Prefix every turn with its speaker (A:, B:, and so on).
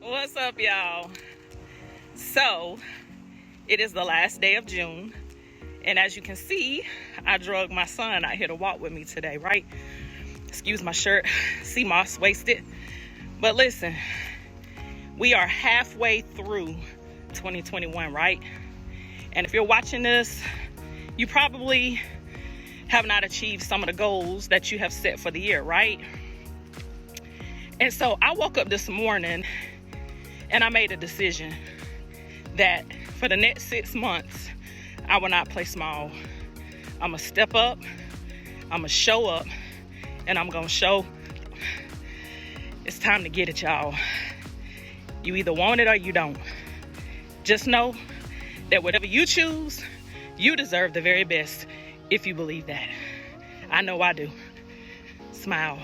A: What's up, y'all? So it is the last day of June, and as you can see, I drug my son out here to walk with me today, right? Excuse my shirt, see moss wasted. But listen, we are halfway through 2021, right? And if you're watching this, you probably have not achieved some of the goals that you have set for the year, right? And so I woke up this morning and I made a decision that for the next 6 months, I will not play small. I'm gonna step up, I'm gonna show up, and I'm gonna show. It's time to get it, y'all. You either want it or you don't. Just know that whatever you choose, you deserve the very best if you believe that. I know I do. Smile.